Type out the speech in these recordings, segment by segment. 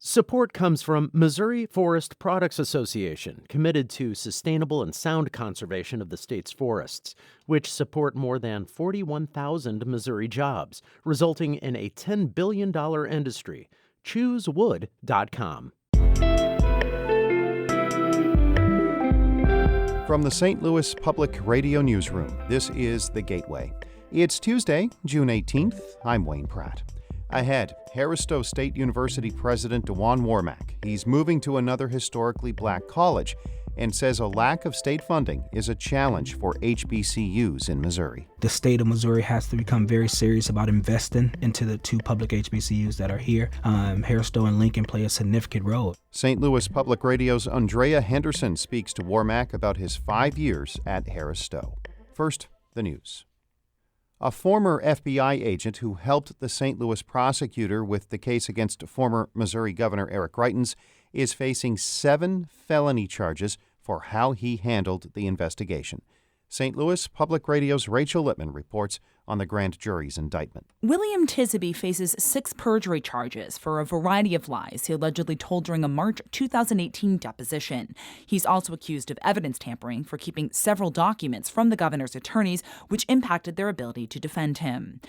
Support comes from Missouri Forest Products Association, committed to sustainable and sound conservation of the state's forests, which support more than 41,000 Missouri jobs, resulting in a $10 billion industry. ChooseWood.com. From the St. Louis Public Radio Newsroom, this is The Gateway. It's Tuesday, June 18th. I'm Wayne Pratt. Ahead, Harris-Stowe State University President Dwuan Warmack. He's moving to another historically black college and says a lack of state funding is a challenge for HBCUs in Missouri. The state of Missouri has to become very serious about investing into the two public HBCUs that are here. Harris-Stowe and Lincoln play a significant role. St. Louis Public Radio's Andrea Henderson speaks to Warmack about his 5 years at Harris-Stowe. First, the news. A former FBI agent who helped the St. Louis prosecutor with the case against former Missouri Governor Eric Greitens is facing 7 felony charges for how he handled the investigation. St. Louis Public Radio's Rachel Littman reports on the grand jury's indictment. William Tisby faces 6 perjury charges for a variety of lies he allegedly told during a March 2018 deposition. He's also accused of evidence tampering for keeping several documents from the governor's attorneys, which impacted their ability to defend him.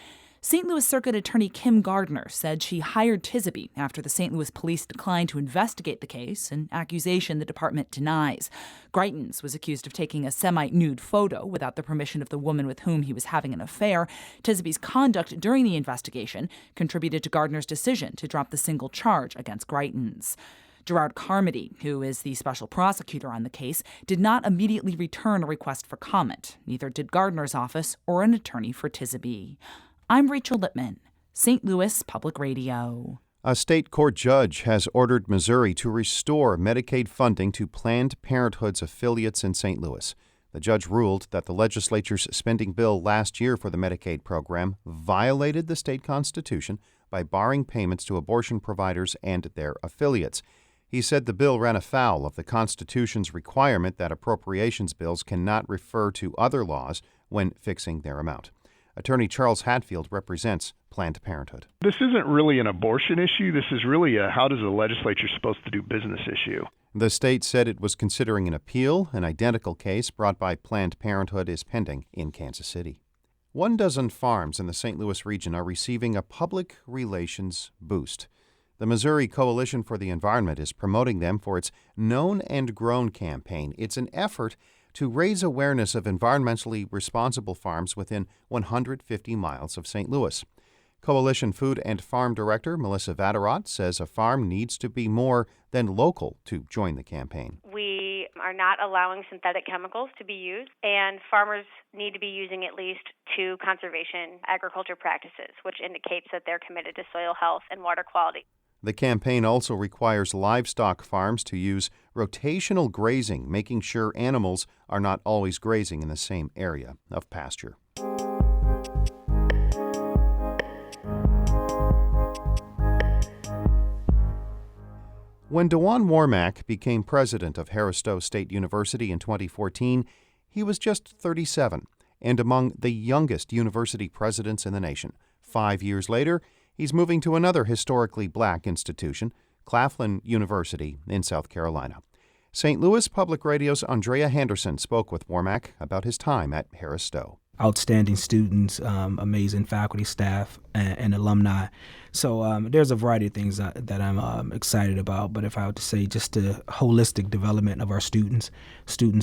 St. Louis Circuit Attorney Kim Gardner said she hired Tisby after the St. Louis police declined to investigate the case, an accusation the department denies. Greitens was accused of taking a semi-nude photo without the permission of the woman with whom he was having an affair. Tisby's conduct during the investigation contributed to Gardner's decision to drop the single charge against Greitens. Gerard Carmody, who is the special prosecutor on the case, did not immediately return a request for comment. Neither did Gardner's office or an attorney for Tisby. I'm Rachel Littman, St. Louis Public Radio. A state court judge has ordered Missouri to restore Medicaid funding to Planned Parenthood's affiliates in St. Louis. The judge ruled that the legislature's spending bill last year for the Medicaid program violated the state constitution by barring payments to abortion providers and their affiliates. He said the bill ran afoul of the Constitution's requirement that appropriations bills cannot refer to other laws when fixing their amount. Attorney Charles Hatfield represents Planned Parenthood. This isn't really an abortion issue. This is really a how does the legislature supposed to do business issue. The state said it was considering an appeal. An identical case brought by Planned Parenthood is pending in Kansas City. 12 farms in the St. Louis region are receiving a public relations boost. The Missouri Coalition for the Environment is promoting them for its Known and Grown campaign. It's an effort to raise awareness of environmentally responsible farms within 150 miles of St. Louis. Coalition Food and Farm Director Melissa Vatterott says a farm needs to be more than local to join the campaign. We are not allowing synthetic chemicals to be used, and farmers need to be using at least 2 conservation agriculture practices, which indicates that they're committed to soil health and water quality. The campaign also requires livestock farms to use rotational grazing, making sure animals are not always grazing in the same area of pasture. When Dwuan Warmack became president of Harris-Stowe State University in 2014, he was just 37 and among the youngest university presidents in the nation. 5 years later, he's moving to another historically black institution, Claflin University in South Carolina. St. Louis Public Radio's Andrea Henderson spoke with Warmack about his time at Harris-Stowe. Outstanding students, amazing faculty, staff, and alumni. So there's a variety of things that I'm excited about. But if I were to say just the holistic development of our students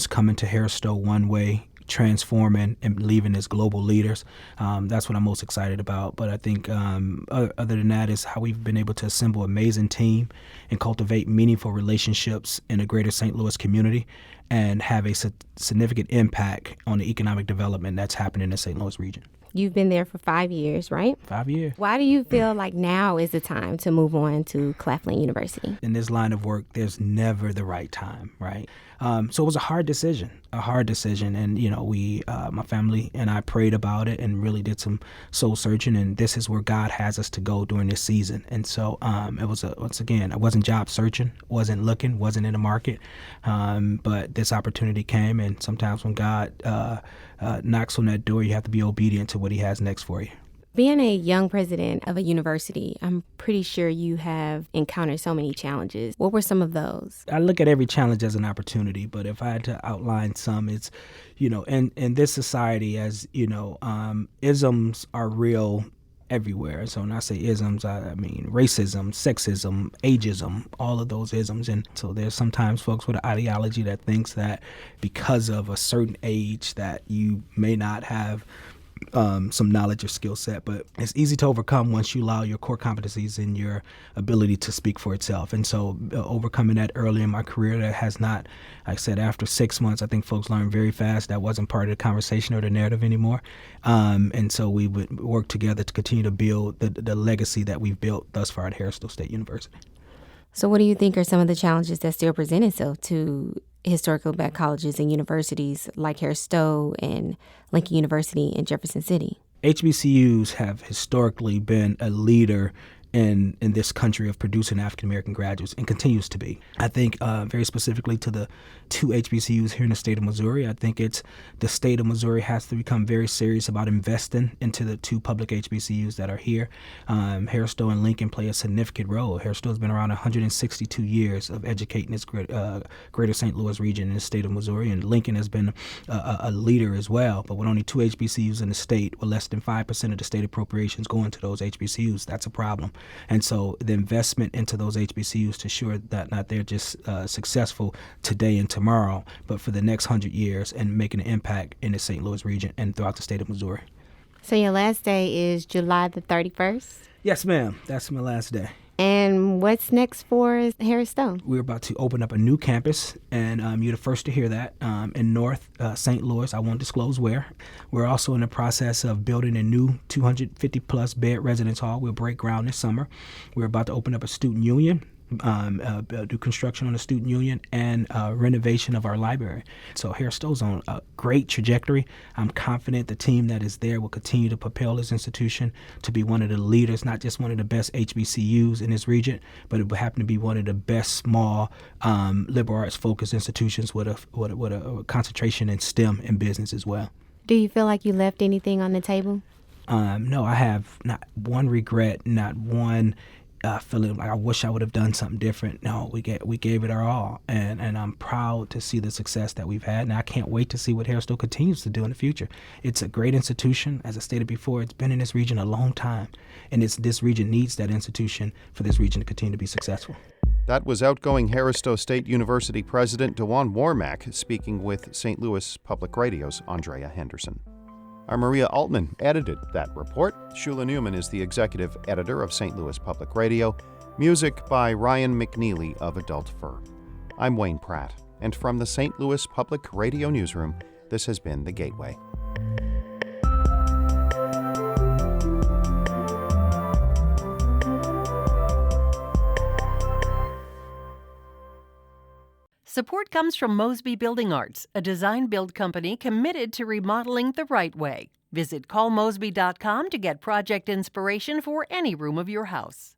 coming to Harris-Stowe one way, transforming and leaving as global leaders. That's what I'm most excited about. But I think other than that is how we've been able to assemble an amazing team and cultivate meaningful relationships in the greater St. Louis community and have a significant impact on the economic development that's happening in the St. Louis region. You've been there for 5 years, right? 5 years. Why do you feel like now is the time to move on to Claflin University? In this line of work, there's never the right time, right? So it was a hard decision. And, we, my family and I prayed about it and really did some soul searching. And this is where God has us to go during this season. And so it was, once again, I wasn't job searching, wasn't looking, wasn't in the market. But this opportunity came. And sometimes when God knocks on that door, you have to be obedient to what he has next for you. Being a young president of a university, I'm pretty sure you have encountered so many challenges. What were some of those? I look at every challenge as an opportunity, but if I had to outline some, it's, in this society, as isms are real everywhere. So when I say isms, I mean racism, sexism, ageism, all of those isms. And so there's sometimes folks with an ideology that thinks that because of a certain age that you may not have some knowledge or skill set, but it's easy to overcome once you allow your core competencies and your ability to speak for itself. And so overcoming that early in my career, that has not, like I said, after 6 months, I think folks learned very fast that wasn't part of the conversation or the narrative anymore. And so we would work together to continue to build the legacy that we've built thus far at Harris-Stowe State University. So what do you think are some of the challenges that still present itself to historically black colleges and universities like Harris-Stowe and Lincoln University in Jefferson City? HBCUs have historically been a leader in this country of producing African-American graduates and continues to be. I think very specifically to the two HBCUs here in the state of Missouri, I think it's the state of Missouri has to become very serious about investing into the two public HBCUs that are here. Harris-Stowe and Lincoln play a significant role. Harris-Stowe has been around 162 years of educating this greater St. Louis region in the state of Missouri, and Lincoln has been a leader as well. But with only two HBCUs in the state, with less than 5% of the state appropriations going to those HBCUs, that's a problem. And so the investment into those HBCUs to ensure that not they're just successful today and tomorrow, but for the next 100 years and making an impact in the St. Louis region and throughout the state of Missouri. So your last day is July the 31st? Yes, ma'am. That's my last day. And what's next for Harris-Stowe? We're about to open up a new campus, and you're the first to hear that, in North St. Louis. I won't disclose where. We're also in the process of building a new 250-plus bed residence hall. We'll break ground this summer. We're about to open up a student union, do construction on the student union, and renovation of our library. So Harris-Stowe's on a great trajectory. I'm confident the team that is there will continue to propel this institution to be one of the leaders, not just one of the best HBCUs in this region, but it will happen to be one of the best small liberal arts focused institutions with a concentration in STEM and business as well. Do you feel like you left anything on the table? No, I have not one regret, not one feeling like I wish I would have done something different. No, we gave it our all, and I'm proud to see the success that we've had, and I can't wait to see what Harris-Stowe continues to do in the future. It's a great institution. As I stated before, it's been in this region a long time, and this region needs that institution for this region to continue to be successful. That was outgoing Harris-Stowe State University President Dwuan Warmack speaking with St. Louis Public Radio's Andrea Henderson. Our Maria Altman edited that report. Shula Newman is the executive editor of St. Louis Public Radio. Music by Ryan McNeely of Adult Fur. I'm Wayne Pratt, and from the St. Louis Public Radio Newsroom, this has been The Gateway. Support comes from Mosby Building Arts, a design-build company committed to remodeling the right way. Visit callmosby.com to get project inspiration for any room of your house.